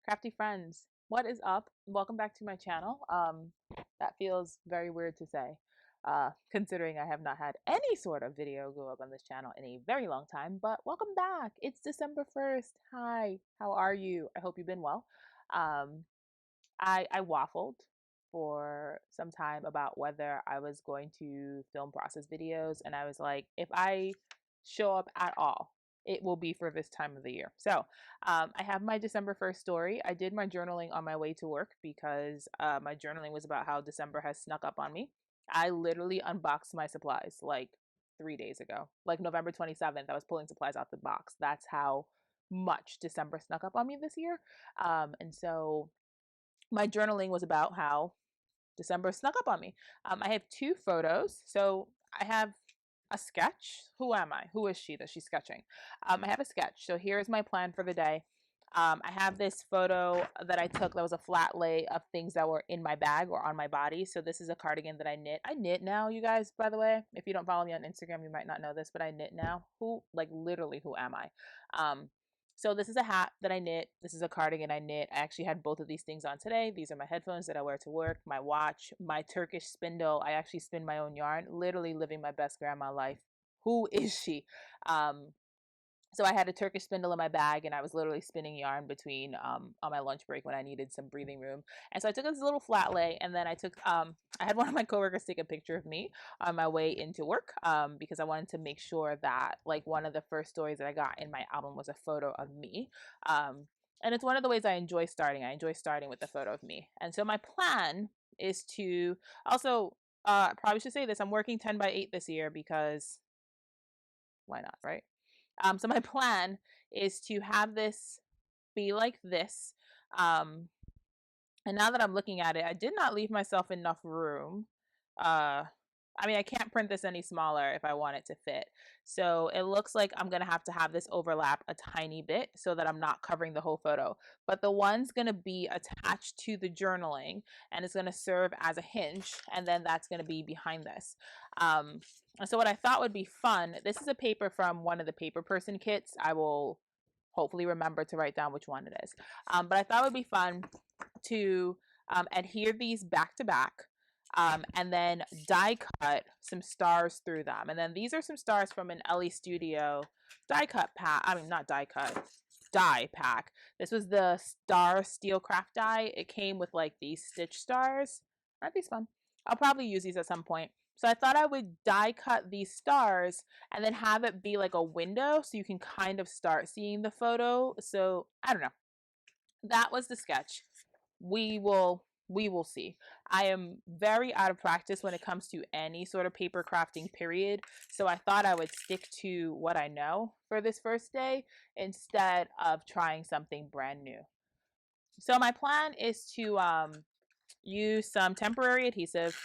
Crafty friends, what is up? Welcome back to my channel. That feels very weird to say, considering I have not had any sort of video go up on this channel in a very long time, but welcome back. It's December 1st. Hi, how are you? I hope you've been well. Um, I waffled for some time about whether I was going to film process videos, and I was like, if I show up at all, it will be for this time of the year. So I have my December 1st story. I did my journaling on my way to work because my journaling was about how December has snuck up on me. I literally unboxed my supplies like 3 days ago, like November 27th. I was pulling supplies out the box. That's how much December snuck up on me this year. And so my journaling was about how December snuck up on me. I have two photos. So I have a sketch. Who am I? Who is she that she's sketching? I have a sketch. So here's my plan for the day. I have this photo that I took that was a flat lay of things that were in my bag or on my body. So this is a cardigan that I knit. I knit now, you guys, by the way. If you don't follow me on Instagram, you might not know this, but I knit now. Literally, who am I? So this is a hat that I knit. This is a cardigan I knit. I actually had both of these things on today. These are my headphones that I wear to work, my watch, my Turkish spindle. I actually spin my own yarn, literally living my best grandma life. Who is she? So I had a Turkish spindle in my bag, and I was literally spinning yarn between on my lunch break when I needed some breathing room. And so I took this little flat lay, and then I had one of my coworkers take a picture of me on my way into work because I wanted to make sure that like one of the first stories that I got in my album was a photo of me. And it's one of the ways I enjoy starting. I enjoy starting with a photo of me. And so my plan is to also probably should say this. I'm working 10 by 8 this year because why not, right? So my plan is to have this be like this. Um, and now that I'm looking at it, I did not leave myself enough room. Uh, I mean, I can't print this any smaller if I want it to fit. So it looks like I'm going to have this overlap a tiny bit so that I'm not covering the whole photo. But the one's going to be attached to the journaling, and it's going to serve as a hinge. And then that's going to be behind this. So what I thought would be fun, this is a paper from one of the Paper Person kits. I will hopefully remember to write down which one it is. But I thought it would be fun to adhere these back to back and then die cut some stars through them. And then these are some stars from an Ellie Studio die cut pack. I mean, not die cut, die pack. This was the Star Steel Craft die. It came with like these stitch stars. Aren't these fun? I'll probably use these at some point. So I thought I would die cut these stars and then have it be like a window so you can kind of start seeing the photo. So I don't know. That was the sketch. We will see. I am very out of practice when it comes to any sort of paper crafting, period. So I thought I would stick to what I know for this first day instead of trying something brand new. So my plan is to use some temporary adhesive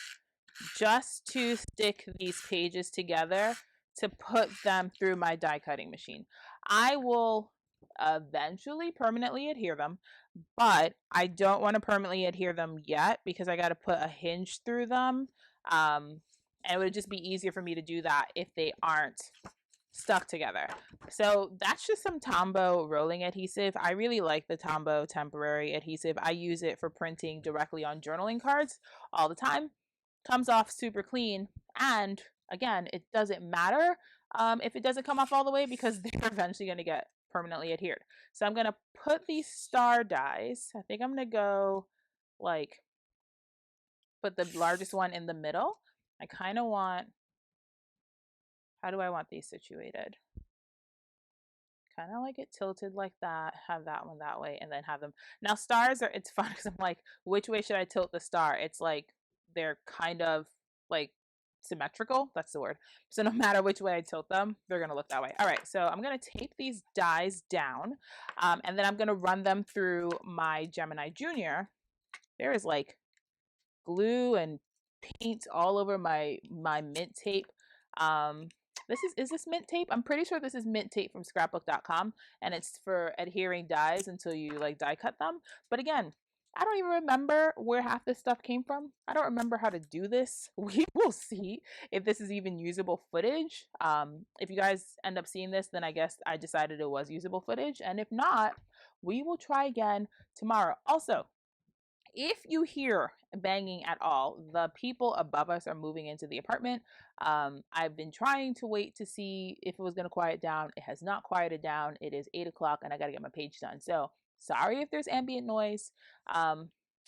just to stick these pages together to put them through my die cutting machine. I will eventually permanently adhere them, but I don't want to permanently adhere them yet because I got to put a hinge through them. And it would just be easier for me to do that if they aren't stuck together. So that's just some Tombow rolling adhesive. I really like the Tombow temporary adhesive. I use it for printing directly on journaling cards all the time. Comes off super clean, and again, it doesn't matter if it doesn't come off all the way because they're eventually going to get permanently adhered. So I'm going to put these star dies. I think I'm going to go like put the largest one in the middle. I kind of want, how do I want these situated? Kind of like it tilted like that, have that one that way, and then have them. Now stars are, it's fun because I'm like, which way should I tilt the star? It's like they're kind of like symmetrical. That's the word. So no matter which way I tilt them, they're going to look that way. All right. So I'm going to tape these dies down and then I'm going to run them through my Gemini Junior. There is like glue and paint all over my mint tape. Is this mint tape? I'm pretty sure this is mint tape from scrapbook.com, and it's for adhering dies until you like die cut them. But again, I don't even remember where half this stuff came from. I don't remember how to do this. We will see if this is even usable footage. If you guys end up seeing this, then I guess I decided it was usable footage. And if not, we will try again tomorrow. Also, if you hear banging at all, the people above us are moving into the apartment. I've been trying to wait to see if it was going to quiet down. It has not quieted down. It is 8 o'clock and I got to get my page done. So sorry if there's ambient noise.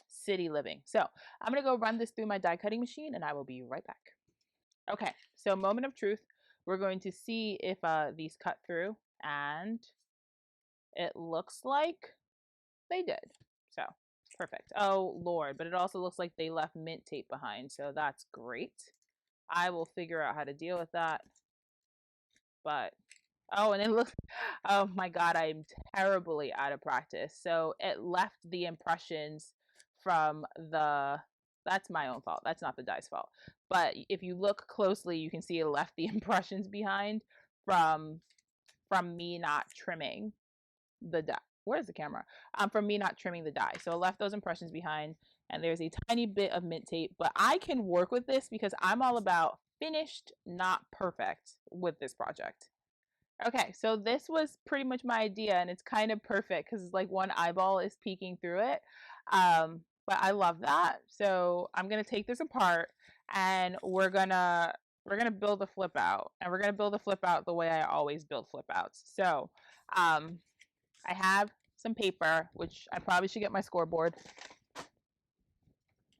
City living. So I'm going to go run this through my die cutting machine and I will be right back. Okay, so moment of truth. We're going to see if these cut through, and it looks like they did. So perfect. Oh Lord, but it also looks like they left mint tape behind, so that's great. I will figure out how to deal with that. But oh, and it looks, oh my God, I'm terribly out of practice. So it left the impressions from the, that's my own fault. That's not the die's fault. But if you look closely, you can see it left the impressions behind from me not trimming the die. Where's the camera? From me not trimming the die. So I left those impressions behind, and there's a tiny bit of mint tape, but I can work with this because I'm all about finished, not perfect with this project. Okay, so this was pretty much my idea, and it's kind of perfect because it's like one eyeball is peeking through it. But I love that. So I'm gonna take this apart, and we're gonna build a flip out, and we're gonna build a flip out the way I always build flip outs. So I have some paper, which I probably should get my scoreboard.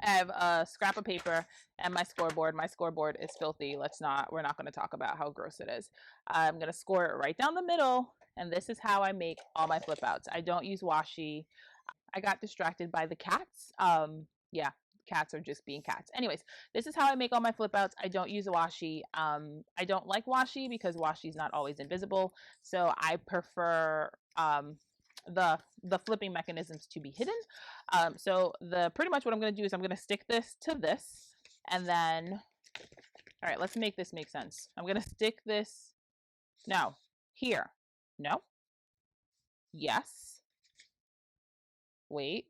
I have a scrap of paper and my scoreboard. My scoreboard is filthy. We're not going to talk about how gross it is. I'm going to score it right down the middle. And this is how I make all my flip outs. I don't use washi. I got distracted by the cats. Yeah, cats are just being cats. Anyways, this is how I make all my flip outs. I don't use washi. I don't like washi because washi is not always invisible. So I prefer the flipping mechanisms to be hidden. So pretty much what I'm going to do is I'm going to stick this to this, and then, all right, let's make this make sense. I'm going to stick this, no, here, no, yes, wait,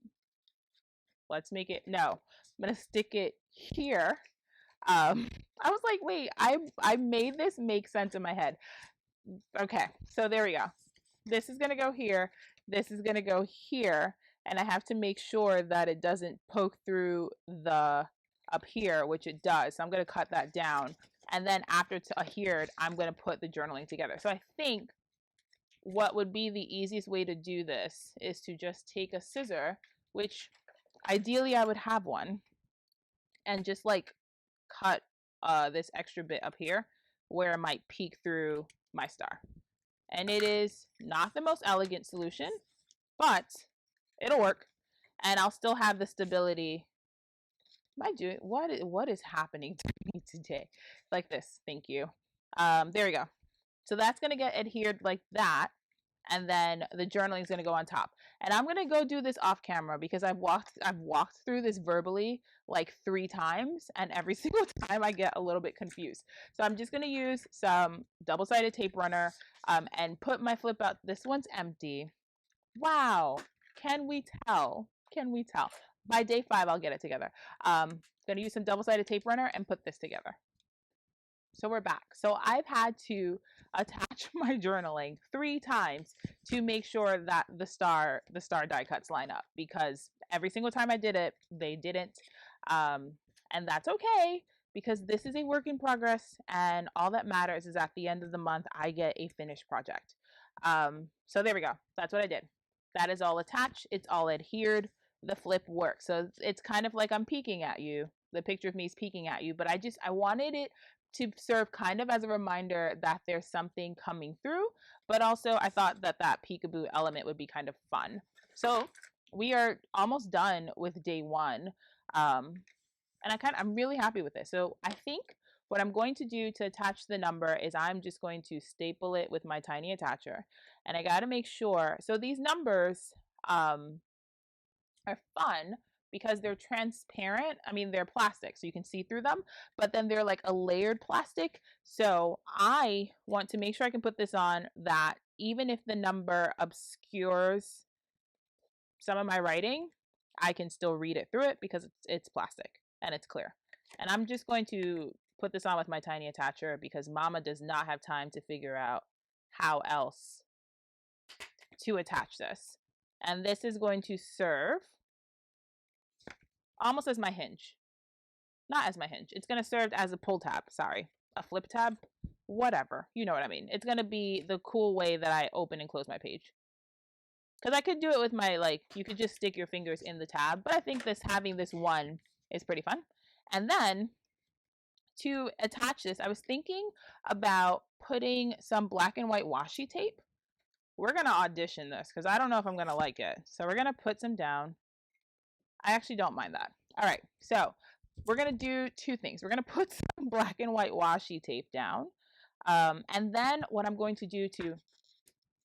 let's make it, no, I'm going to stick it here. I was like, wait, I made this make sense in my head. Okay, so there we go. This is going to go here. This is going to go here. And I have to make sure that it doesn't poke through the up here, which it does. So I'm going to cut that down. And then after it's adhered, I'm going to put the journaling together. So I think what would be the easiest way to do this is to just take a scissor, which ideally I would have one, and just like cut this extra bit up here where it might peek through my star. And it is not the most elegant solution, but it'll work. And I'll still have the stability. Am I doing, what is happening to me today? Like this, thank you. There we go. So that's gonna get adhered like that. And then the journaling is going to go on top. And I'm going to go do this off camera because I've walked through this verbally like 3 times, and every single time I get a little bit confused. So I'm just going to use some double-sided tape runner and put my flip out. This one's empty. Wow. Can we tell? Can we tell? By day 5, I'll get it together. Going to use some double-sided tape runner and put this together. So we're back. So I've had to attach my journaling 3 times to make sure that the star die cuts line up, because every single time I did it, they didn't. And that's okay, because this is a work in progress, and all that matters is at the end of the month, I get a finished project. So there we go. That's what I did. That is all attached. It's all adhered. The flip works. So it's kind of like I'm peeking at you. The picture of me is peeking at you, but I wanted it to serve kind of as a reminder that there's something coming through, but also I thought that peekaboo element would be kind of fun. So we are almost done with day 1. And I'm really happy with this. So I think what I'm going to do to attach the number is I'm just going to staple it with my tiny attacher. And I got to make sure, so these numbers are fun because they're transparent. I mean, they're plastic, so you can see through them, but then they're like a layered plastic. So I want to make sure I can put this on that even if the number obscures some of my writing, I can still read it through it because it's plastic and it's clear. And I'm just going to put this on with my tiny attacher because Mama does not have time to figure out how else to attach this. And this is going to serve almost as my hinge. Not as my hinge. It's going to serve as a pull tab. Sorry. A flip tab. Whatever. You know what I mean. It's going to be the cool way that I open and close my page. Because I could do it with my, like, you could just stick your fingers in the tab. But I think having this one is pretty fun. And then to attach this, I was thinking about putting some black and white washi tape. We're going to audition this because I don't know if I'm going to like it. So we're going to put some down. I actually don't mind that. All right. So we're going to do two things. We're going to put some black and white washi tape down. And then what I'm going to do to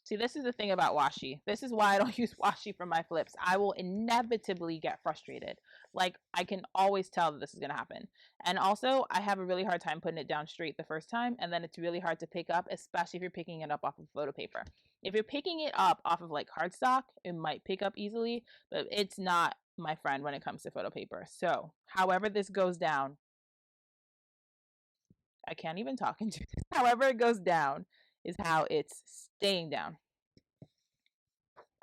see, this is the thing about washi. This is why I don't use washi for my flips. I will inevitably get frustrated. Like, I can always tell that this is going to happen. And also, I have a really hard time putting it down straight the first time, and then it's really hard to pick up, especially if you're picking it up off of photo paper. If you're picking it up off of like cardstock, it might pick up easily, but it's not my friend when it comes to photo paper. So, however this goes down, I can't even talk into this. However it goes down is how it's staying down.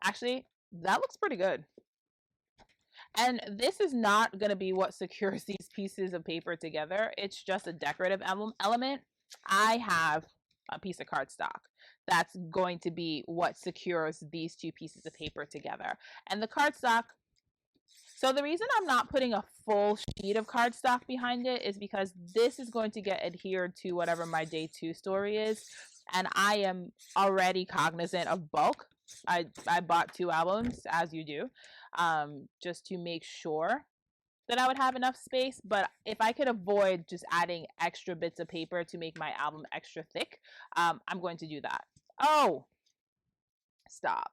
Actually, that looks pretty good. And this is not going to be what secures these pieces of paper together. It's just a decorative element. I have a piece of cardstock. That's going to be what secures these two pieces of paper together. And the cardstock, so the reason I'm not putting a full sheet of cardstock behind it is because this is going to get adhered to whatever my day 2 story is. And I am already cognizant of bulk. I bought 2 albums, as you do, just to make sure that I would have enough space. But if I could avoid just adding extra bits of paper to make my album extra thick, I'm going to do that. Oh, stop.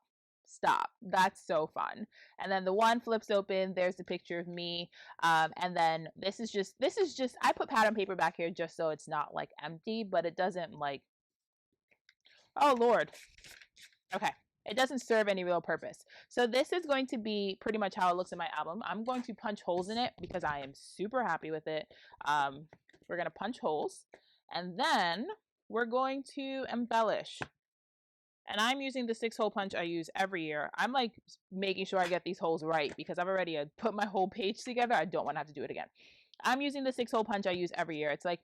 That's so fun. And then the one flips open. There's the picture of me. And then this is just I put pattern paper back here just so it's not like empty, but it doesn't like, oh Lord. Okay. It doesn't serve any real purpose. So this is going to be pretty much how it looks in my album. I'm going to punch holes in it because I am super happy with it. We're going to punch holes, and then we're going to embellish. And I'm using the 6-hole punch I use every year. I'm like making sure I get these holes right because I've already put my whole page together. I don't want to have to do it again. I'm using the 6-hole punch I use every year. It's like,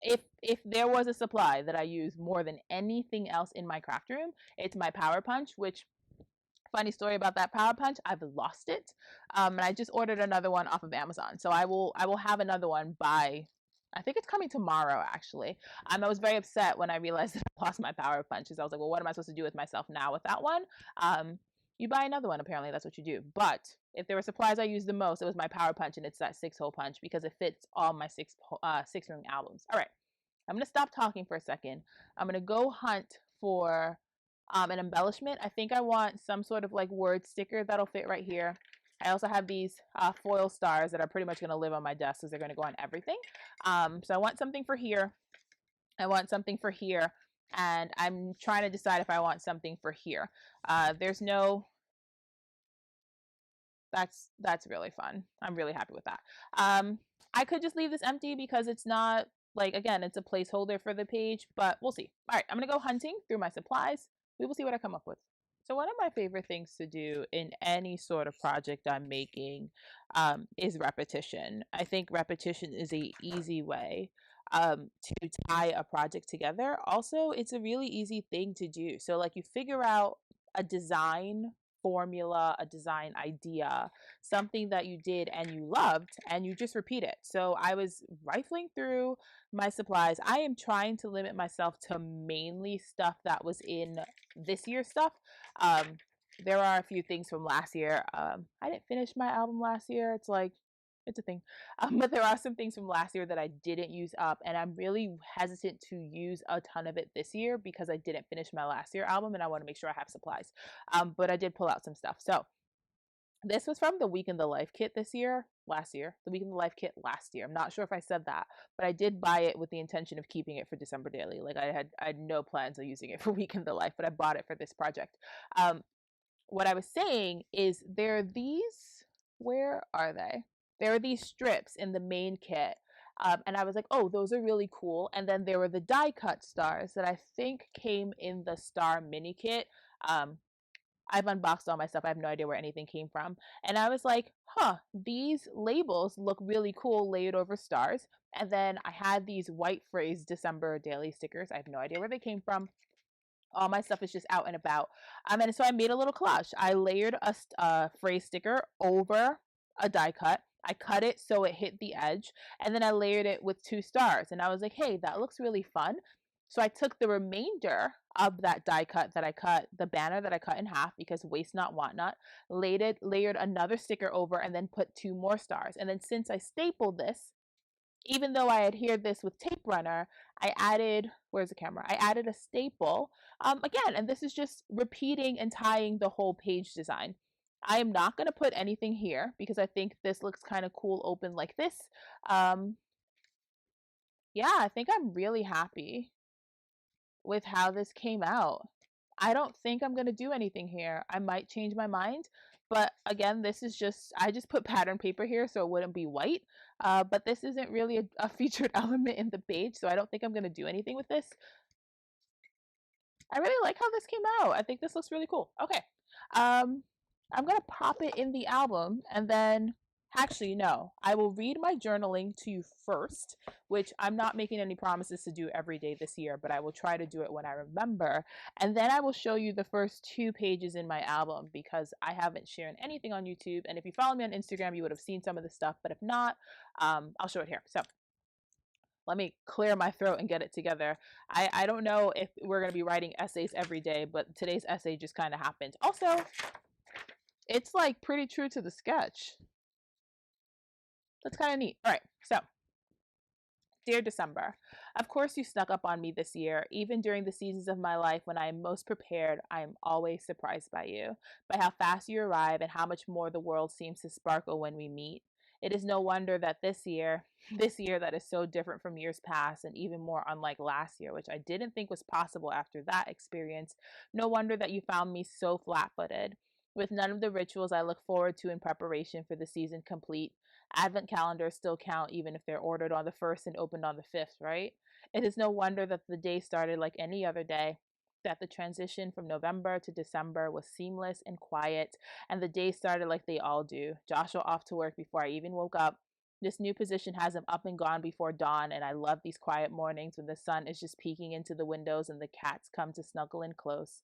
if there was a supply that I use more than anything else in my craft room, it's my power punch, which, funny story about that power punch, I've lost it. And I just ordered another one off of Amazon. So I will have another one by, I think it's coming tomorrow, actually. I was very upset when I realized that I lost my power punches. I was like, well, what am I supposed to do with myself now with that one? You buy another one, apparently that's what you do. But if there were supplies I used the most, it was my power punch, and it's that 6-hole punch because it fits all my 6-ring albums. All right, I'm gonna stop talking for a second. I'm gonna go hunt for an embellishment. I think I want some sort of like word sticker that'll fit right here. I also have these foil stars that are pretty much gonna live on my desk because they're gonna go on everything. So I want something for here. I want something for here. And I'm trying to decide if I want something for here. There's no, that's really fun. I'm really happy with that. I could just leave this empty because it's not, like, again, it's a placeholder for the page, but we'll see. All right, I'm gonna go hunting through my supplies. We will see what I come up with. So one of my favorite things to do in any sort of project I'm making is repetition. I think repetition is a easy way to tie a project together. Also, it's a really easy thing to do. So like, you figure out a design formula, a design idea, something that you did and you loved, and you just repeat it. So I was rifling through my supplies. I am trying to limit myself to mainly stuff that was in this year's stuff. There are a few things from last year. I didn't finish my album last year. It's like, it's a thing. But there are some things from last year that I didn't use up, and I'm really hesitant to use a ton of it this year because I didn't finish my last year album and I want to make sure I have supplies. But I did pull out some stuff. So this was from the Week in the Life kit last year, the Week in the Life kit last year. I'm not sure if I said that, but I did buy it with the intention of keeping it for December Daily. Like, I had no plans of using it for Week in the Life, but I bought it for this project. What I was saying is, there are these, where are they? There are these strips in the main kit. And I was like, oh, those are really cool. And then there were the die cut stars that I think came in the star mini kit. I've unboxed all my stuff. I have no idea where anything came from. And I was like, huh, these labels look really cool layered over stars. And then I had these white phrase December daily stickers. I have no idea where they came from. All my stuff is just out and about. And so I made a little collage. I layered a phrase sticker over a die cut. I cut it so it hit the edge, and then I layered it with 2 stars. And I was like, hey, that looks really fun. So I took the remainder of that die cut that I cut, the banner that I cut in half because waste not, want not, layered another sticker over, and then put 2 more stars. And then since I stapled this, even though I adhered this with tape runner, I added, where's the camera? I added a staple again, and this is just repeating and tying the whole page design. I am not going to put anything here because I think this looks kind of cool open like this. Um, yeah, I think I'm really happy with how this came out. I don't think I'm going to do anything here. I might change my mind, but again, this is just, I just put pattern paper here so it wouldn't be white. But this isn't really a featured element in the page, so I don't think I'm going to do anything with this. I really like how this came out. I think this looks really cool. Okay. I'm going to pop it in the album, and then actually, no, I will read my journaling to you first, which I'm not making any promises to do every day this year, but I will try to do it when I remember. And then I will show you the first 2 pages in my album because I haven't shared anything on YouTube. And if you follow me on Instagram, you would have seen some of the stuff, but if not, I'll show it here. So let me clear my throat and get it together. I don't know if we're going to be writing essays every day, but today's essay just kind of happened. Also, it's like pretty true to the sketch. That's kind of neat. All right, so dear December, of course you snuck up on me this year. Even during the seasons of my life when I am most prepared, I am always surprised by you, by how fast you arrive and how much more the world seems to sparkle when we meet. It is no wonder that this year, this year that is so different from years past and even more unlike last year, which I didn't think was possible after that experience, no wonder that you found me so flat footed. With none of the rituals I look forward to in preparation for the season complete, Advent calendars still count even if they're ordered on the 1st and opened on the 5th, right? It is no wonder that the day started like any other day, that the transition from November to December was seamless and quiet, and the day started like they all do. Joshua off to work before I even woke up. This new position has him up and gone before dawn, and I love these quiet mornings when the sun is just peeking into the windows and the cats come to snuggle in close.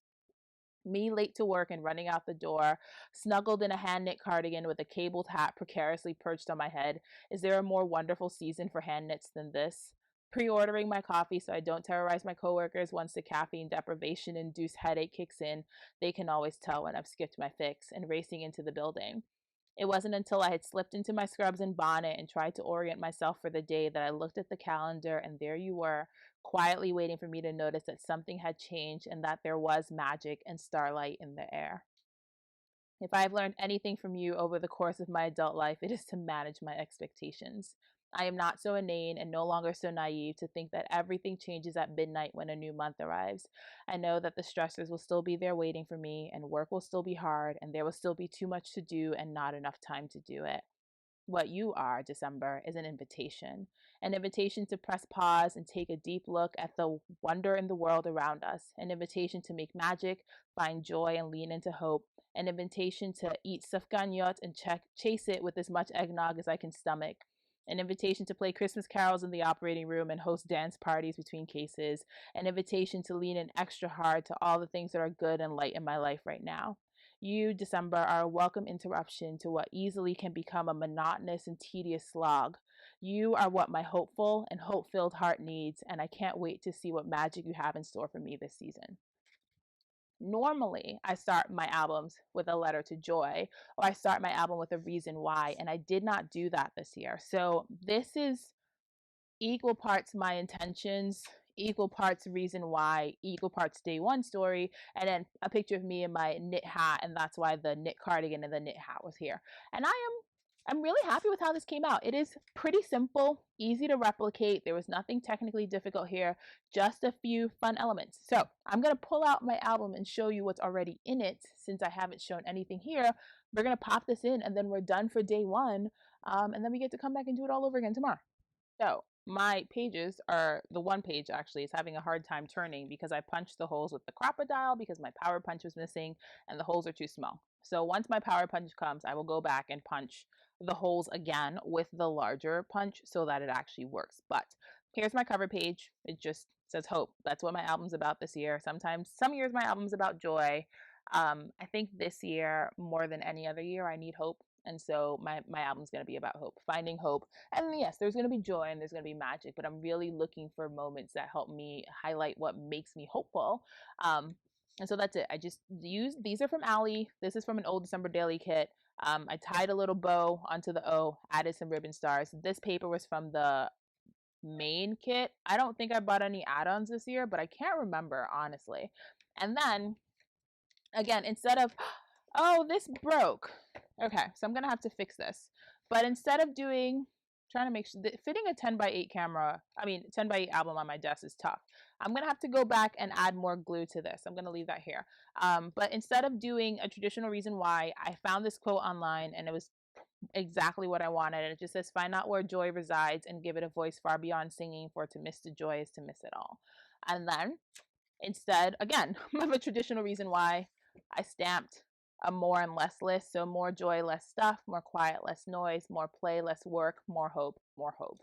Me late to work and running out the door, snuggled in a hand knit cardigan with a cabled hat precariously perched on my head. Is there a more wonderful season for hand knits than this? Pre ordering my coffee so I don't terrorize my coworkers once the caffeine deprivation induced headache kicks in. They can always tell when I've skipped my fix, and racing into the building. It wasn't until I had slipped into my scrubs and bonnet and tried to orient myself for the day that I looked at the calendar, and there you were, quietly waiting for me to notice that something had changed and that there was magic and starlight in the air. If I've learned anything from you over the course of my adult life, it is to manage my expectations. I am not so inane and no longer so naive to think that everything changes at midnight when a new month arrives. I know that the stressors will still be there waiting for me, and work will still be hard, and there will still be too much to do and not enough time to do it. What you are, December, is an invitation to press pause and take a deep look at the wonder in the world around us, an invitation to make magic, find joy, and lean into hope, an invitation to eat sufganiyot and chase it with as much eggnog as I can stomach, an invitation to play Christmas carols in the operating room and host dance parties between cases, an invitation to lean in extra hard to all the things that are good and light in my life right now. You, December, are a welcome interruption to what easily can become a monotonous and tedious slog. You are what my hopeful and hope filled heart needs, and I can't wait to see what magic you have in store for me this season. Normally, I start my albums with a letter to joy, or I start my album with a reason why, and I did not do that this year. So, this is equal parts my intentions, equal parts reason why, equal parts day one story, and then a picture of me in my knit hat, and that's why the knit cardigan and the knit hat was here. And I'm really happy with how this came out. It is pretty simple, easy to replicate. There was nothing technically difficult here, just a few fun elements. So I'm going to pull out my album and show you what's already in it since I haven't shown anything here. We're going to pop this in and then we're done for day one. And then we get to come back and do it all over again tomorrow. So my pages are, the one page actually is having a hard time turning because I punched the holes with the Crop-A-Dile because my power punch was missing and the holes are too small. So once my power punch comes, I will go back and punch the holes again with the larger punch so that it actually works. But here's my cover page. It just says hope. That's what my album's about this year. Sometimes, some years my album's about joy. I think this year, more than any other year, I need hope. And so my album's going to be about hope, finding hope. And yes, there's going to be joy and there's going to be magic, but I'm really looking for moments that help me highlight what makes me hopeful. And so that's it. I just use, these are from Ally. This is from an old December Daily kit. I tied a little bow onto the O, added some ribbon stars. This paper was from the main kit. I don't think I bought any add-ons this year, but I can't remember, honestly. And then again, instead of, oh, this broke. Okay, so I'm gonna have to fix this. But instead of doing, trying to make sure, fitting a 10x8 camera, 10x8 album on my desk is tough. I'm gonna have to go back and add more glue to this. I'm gonna leave that here. But instead of doing a traditional reason why, I found this quote online and it was exactly what I wanted. It just says, find out where joy resides and give it a voice far beyond singing, for to miss the joy is to miss it all. And then instead, again, of a traditional reason why, I stamped a more and less list. So more joy, less stuff, more quiet, less noise, more play, less work, more hope, more hope.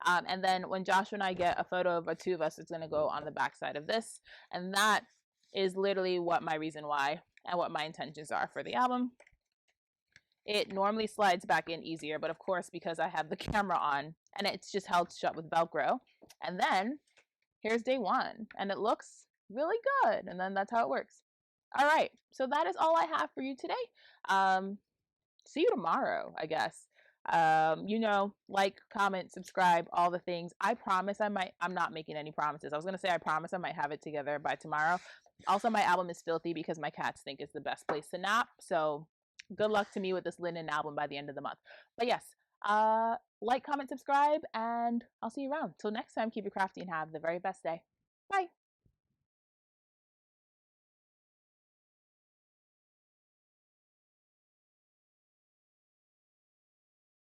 And then when Joshua and I get a photo of the two of us, it's going to go on the back side of this. And that is literally what my reason why and what my intentions are for the album. It normally slides back in easier, but of course, because I have the camera on and it's just held shut with Velcro. And then here's day one and it looks really good. And then that's how it works. All right, so that is all I have for you today. See you tomorrow, I guess. Like, comment, subscribe, all the things. I promise I'm not making any promises. I was gonna say I promise I might have it together by tomorrow. Also, my album is filthy because my cats think it's the best place to nap. So good luck to me with this linen album by the end of the month. But yes, like, comment, subscribe, and I'll see you around. Till next time, keep it crafty and have the very best day. Bye.